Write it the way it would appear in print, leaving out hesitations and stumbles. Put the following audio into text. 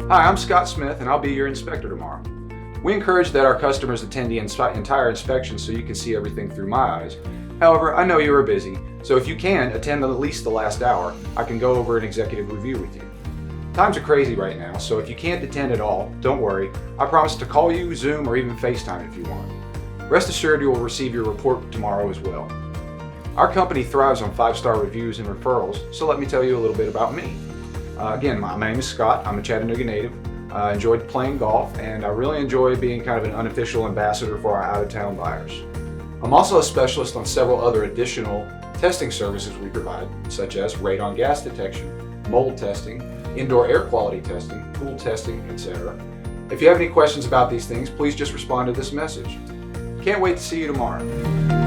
Hi, I'm Scott Smith and I'll be your inspector tomorrow. We encourage that our customers attend the entire inspection so you can see everything through my eyes. However, I know you are busy, so if you can attend at least the last hour, I can go over an executive review with you. Times are crazy right now, so if you can't attend at all, don't worry. I promise to call you, Zoom, or even FaceTime if you want. Rest assured you will receive your report tomorrow as well. Our company thrives on 5-star reviews and referrals, so let me tell you a little bit about me. Again, my name is Scott. I'm a Chattanooga native. I enjoyed playing golf, and I really enjoy being kind of an unofficial ambassador for our out-of-town buyers. I'm also a specialist on several other additional testing services we provide, such as radon gas detection, mold testing, indoor air quality testing, pool testing, etc. If you have any questions about these things, please just respond to this message. Can't wait to see you tomorrow.